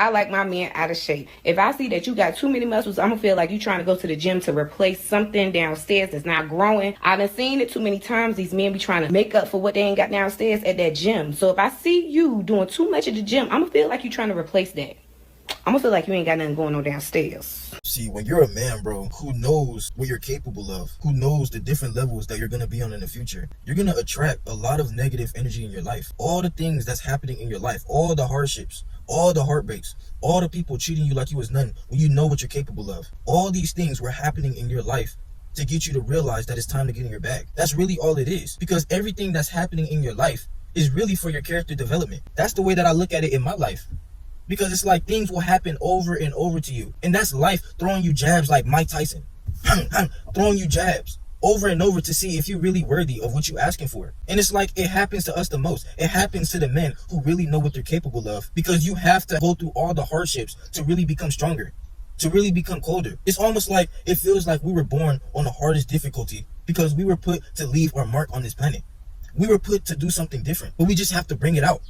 I like my men out of shape. If I see that you got too many muscles, I'm gonna feel like you trying to go to the gym to replace something downstairs that's not growing. I done seen it too many times. These men be trying to make up for what they ain't got downstairs at that gym. So if I see you doing too much at the gym, I'm gonna feel like you trying to replace that. I'm gonna feel like you ain't got nothing going on downstairs. See, when you're a man, bro, who knows what you're capable of, who knows the different levels that you're going to be on in the future, you're going to attract a lot of negative energy in your life. All the things that's happening in your life, all the hardships, all the heartbreaks, all the people treating you like you was nothing when you know what you're capable of. All these things were happening in your life to get you to realize that it's time to get in your bag. That's really all it is. Because everything that's happening in your life is really for your character development. That's the way that I look at it in my life. Because it's like things will happen over and over to you. And that's life throwing you jabs like Mike Tyson. Throwing you jabs over and over to see if you're really worthy of what you're asking for. And it's like it happens to us the most. It happens to the men who really know what they're capable of. Because you have to go through all the hardships to really become stronger, to really become colder. It's almost like it feels like we were born on the hardest difficulty because we were put to leave our mark on this planet. We were put to do something different, but we just have to bring it out.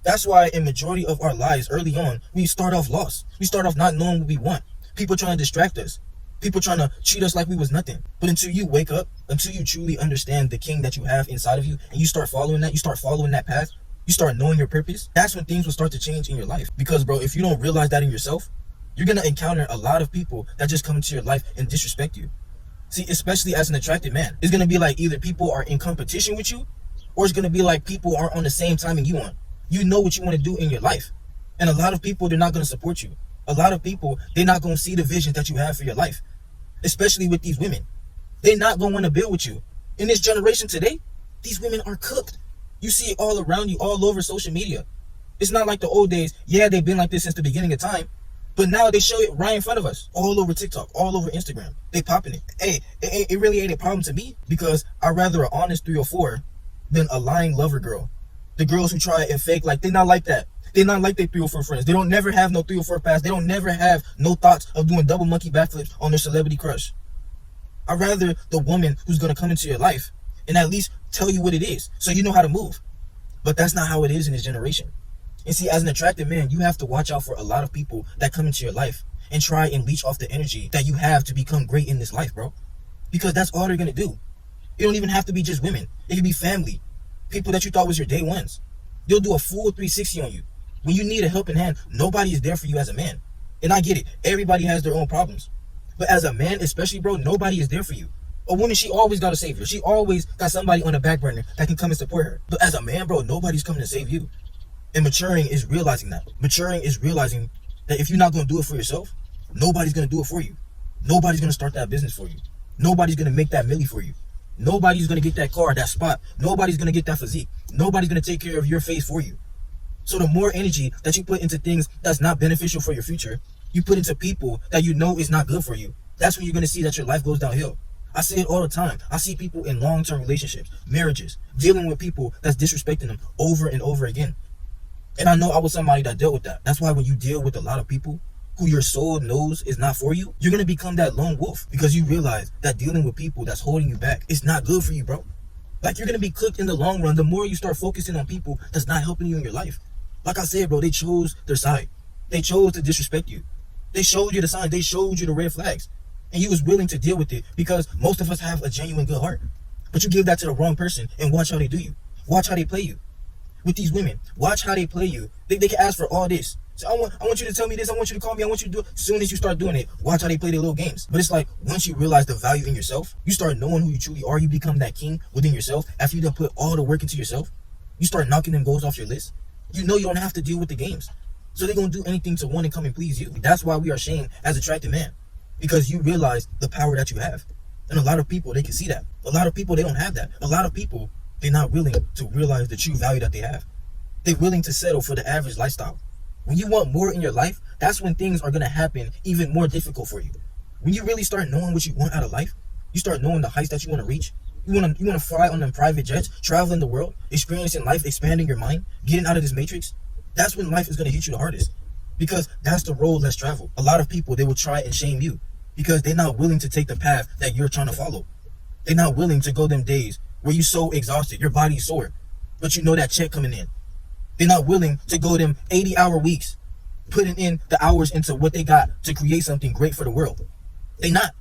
That's why in majority of our lives early on, we start off lost. We start off not knowing what we want. People trying to distract us. People trying to treat us like we was nothing. But until you wake up, until you truly understand the king that you have inside of you, and you start following that, you start following that path, you start knowing your purpose, that's when things will start to change in your life. Because, bro, if you don't realize that in yourself, you're going to encounter a lot of people that just come into your life and disrespect you. See, especially as an attractive man, it's going to be like either people are in competition with you, or it's going to be like people aren't on the same timing you on. You know what you want to do in your life. And a lot of people, they're not going to support you. A lot of people, they're not going to see the vision that you have for your life. Especially with these women. They're not going to want to build with you. In this generation today, these women are cooked. You see it all around you, all over social media. It's not like the old days. Yeah, they've been like this since the beginning of time. But now they show it right in front of us. All over TikTok, all over Instagram. They popping it. Hey, it really ain't a problem to me. Because I'd rather an honest 3 or 4 than a lying lover girl. The girls who try and fake, like, they're not like that. They're not like their 3 or 4 friends. They don't never have no 3 or 4 past. They don't never have no thoughts of doing double monkey backflips on their celebrity crush. I'd rather the woman who's going to come into your life and at least tell you what it is so you know how to move. But that's not how it is in this generation. And see, as an attractive man, you have to watch out for a lot of people that come into your life and try and leech off the energy that you have to become great in this life, bro. Because that's all they're going to do. It don't even have to be just women. It could be family. People that you thought was your day ones. They'll do a full 360 on you. When you need a helping hand, nobody is there for you as a man. And I get it. Everybody has their own problems. But as a man, especially, bro, nobody is there for you. A woman, she always got a savior. She always got somebody on the back burner that can come and support her. But as a man, bro, nobody's coming to save you. And maturing is realizing that. Maturing is realizing that if you're not going to do it for yourself, nobody's going to do it for you. Nobody's going to start that business for you. Nobody's going to make that milli for you. Nobody's going to get that car, that spot. Nobody's going to get that physique. Nobody's going to take care of your face for you. So the more energy that you put into things that's not beneficial for your future, you put into people that you know is not good for you, that's when you're going to see that your life goes downhill. I say it all the time. I see people in long-term relationships, marriages, dealing with people that's disrespecting them over and over again. And I know I was somebody that dealt with that. That's why when you deal with a lot of people who your soul knows is not for you, you're going to become that lone wolf because you realize that dealing with people that's holding you back is not good for you, bro. Like, you're going to be cooked in the long run the more you start focusing on people that's not helping you in your life. Like I said, bro, they chose their side. They chose to disrespect you. They showed you the signs. They showed you the red flags. And you was willing to deal with it because most of us have a genuine good heart. But you give that to the wrong person and watch how they do you. Watch how they play you. With these women, watch how they play you. They can ask for all this. So I want you to tell me this. I want you to call me. I want you to do it. As soon as you start doing it, watch how they play their little games. But it's like, once you realize the value in yourself, you start knowing who you truly are. You become that king within yourself. After you done put all the work into yourself, you start knocking them goals off your list. You know you don't have to deal with the games. So they're going to do anything to want to come and please you. That's why we are shamed as attractive men. Because you realize the power that you have. And a lot of people, they can see that. A lot of people, they don't have that. A lot of people, they're not willing to realize the true value that they have. They're willing to settle for the average lifestyle. When you want more in your life, that's when things are going to happen even more difficult for you. When you really start knowing what you want out of life, you start knowing the heights that you want to reach. You want to fly on them private jets, traveling the world, experiencing life, expanding your mind, getting out of this matrix. That's when life is going to hit you the hardest. Because that's the road less traveled. A lot of people, they will try and shame you because they're not willing to take the path that you're trying to follow. They're not willing to go them days where you're so exhausted, your body's sore, but you know that check coming in. They're not willing to go them 80-hour weeks putting in the hours into what they got to create something great for the world. They not.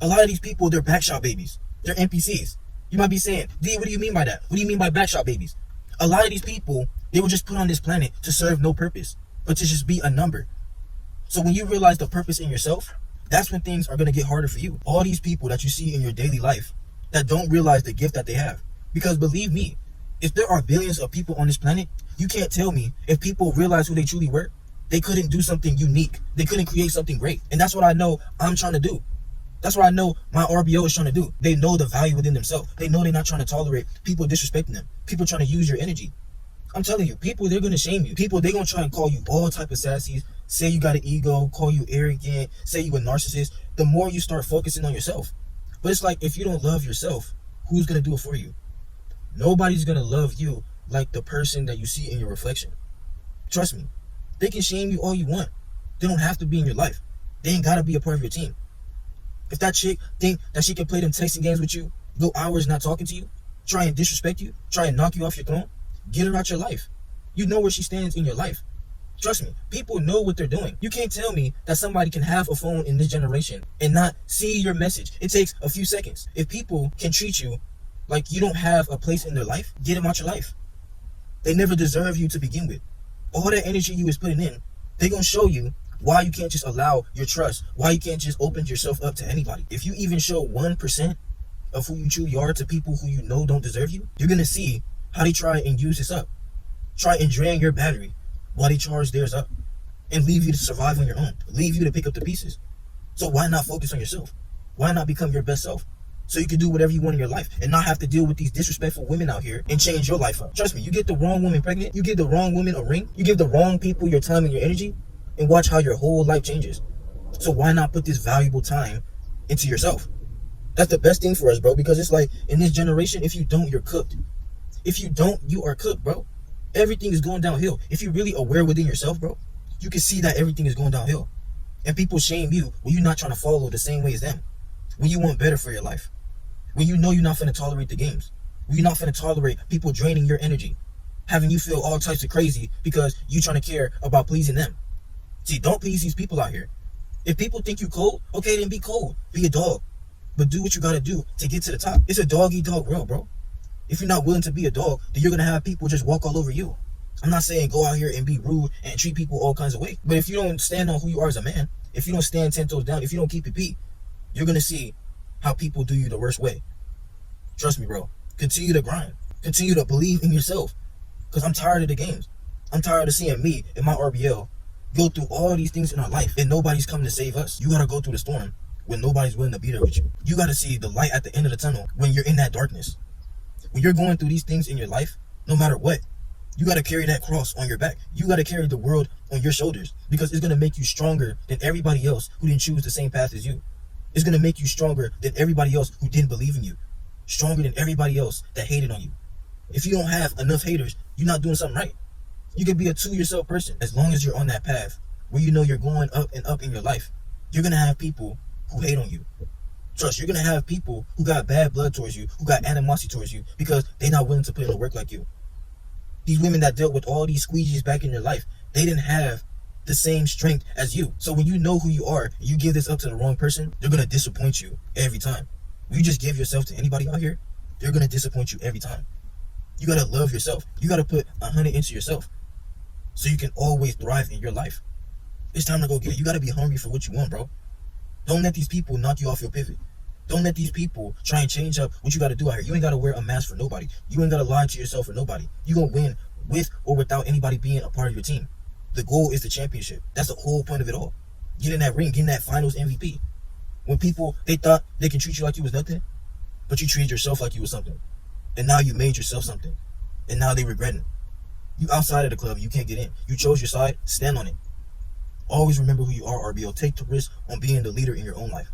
A lot of these people, they're backshot babies. They're NPCs. You might be saying, D, what do you mean by that? What do you mean by backshot babies? A lot of these people, they were just put on this planet to serve no purpose, but to just be a number. So when you realize the purpose in yourself, that's when things are going to get harder for you. All these people that you see in your daily life that don't realize the gift that they have. Because believe me, if there are billions of people on this planet, you can't tell me if people realize who they truly were, they couldn't do something unique. They couldn't create something great. And that's what I know I'm trying to do. That's what I know my RBO is trying to do. They know the value within themselves. They know they're not trying to tolerate people disrespecting them. People trying to use your energy. I'm telling you, people, they're going to shame you. People, they're going to try and call you all type of sassies, say you got an ego, call you arrogant, say you a narcissist. The more you start focusing on yourself. But it's like, if you don't love yourself, who's going to do it for you? Nobody's going to love you like the person that you see in your reflection. Trust me. They can shame you all you want. They don't have to be in your life. They ain't got to be a part of your team. If that chick think that she can play them texting games with you, go hours not talking to you, try and disrespect you, try and knock you off your throne, get her out your life. You know where she stands in your life. Trust me, people know what they're doing. You can't tell me that somebody can have a phone in this generation and not see your message. It takes a few seconds. If people can treat you like you don't have a place in their life, get them out your life. They never deserve you to begin with. All that energy you was putting in, they're going to show you why you can't just allow your trust, why you can't just open yourself up to anybody. If you even show 1% of who you truly are to people who you know don't deserve you, you're going to see how they try and use this up. Try and drain your battery while they charge theirs up and leave you to survive on your own, leave you to pick up the pieces. So why not focus on yourself? Why not become your best self? So you can do whatever you want in your life and not have to deal with these disrespectful women out here and change your life up. Trust me, you get the wrong woman pregnant, you give the wrong woman a ring, you give the wrong people your time and your energy, and watch how your whole life changes. So why not put this valuable time into yourself? That's the best thing for us, bro, because it's like, in this generation, if you don't, you're cooked. If you don't, you are cooked, bro. Everything is going downhill. If you're really aware within yourself, bro, you can see that everything is going downhill. And people shame you when you're not trying to follow the same way as them. When you want better for your life. When you know you're not finna tolerate the games. When you're not finna tolerate people draining your energy. Having you feel all types of crazy because you trying to care about pleasing them. See, don't please these people out here. If people think you cold, okay, then be cold. Be a dog. But do what you gotta do to get to the top. It's a dog-eat-dog world, bro. If you're not willing to be a dog, then you're gonna have people just walk all over you. I'm not saying go out here and be rude and treat people all kinds of ways. But if you don't stand on who you are as a man, if you don't stand 10 toes down, if you don't keep it beat, you're gonna see how people do you the worst way. Trust me, bro. Continue to grind. Continue to believe in yourself. Because I'm tired of the games. I'm tired of seeing me and my RBL go through all these things in our life and nobody's coming to save us. You gotta go through the storm when nobody's willing to be there with you. You gotta see the light at the end of the tunnel when you're in that darkness. When you're going through these things in your life, no matter what, you gotta carry that cross on your back. You gotta carry the world on your shoulders because it's gonna make you stronger than everybody else who didn't choose the same path as you. It's gonna make you stronger than everybody else who didn't believe in you. Stronger than everybody else that hated on you. If you don't have enough haters, you're not doing something right. You can be a to-yourself person as long as you're on that path where you know you're going up and up in your life. You're going to have people who hate on you. Trust, you're going to have people who got bad blood towards you, who got animosity towards you because they're not willing to put in the work like you. These women that dealt with all these squeegees back in your life, they didn't have the same strength as you. So when you know who you are, and you give this up to the wrong person, they're going to disappoint you every time. When you just give yourself to anybody out here, they're going to disappoint you every time. You got to love yourself. You got to put 100 into yourself so you can always thrive in your life. It's time to go get it. You got to be hungry for what you want, bro. Don't let these people knock you off your pivot. Don't let these people try and change up what you got to do out here. You ain't got to wear a mask for nobody. You ain't got to lie to yourself for nobody. You going to win with or without anybody being a part of your team. The goal is the championship. That's the whole point of it all. Get in that ring, get in that finals MVP. When people, they thought they can treat you like you was nothing, but you treated yourself like you was something. And now you made yourself something. And now they regret it. You outside of the club, you can't get in. You chose your side, stand on it. Always remember who you are, RBO. Take the risk on being the leader in your own life.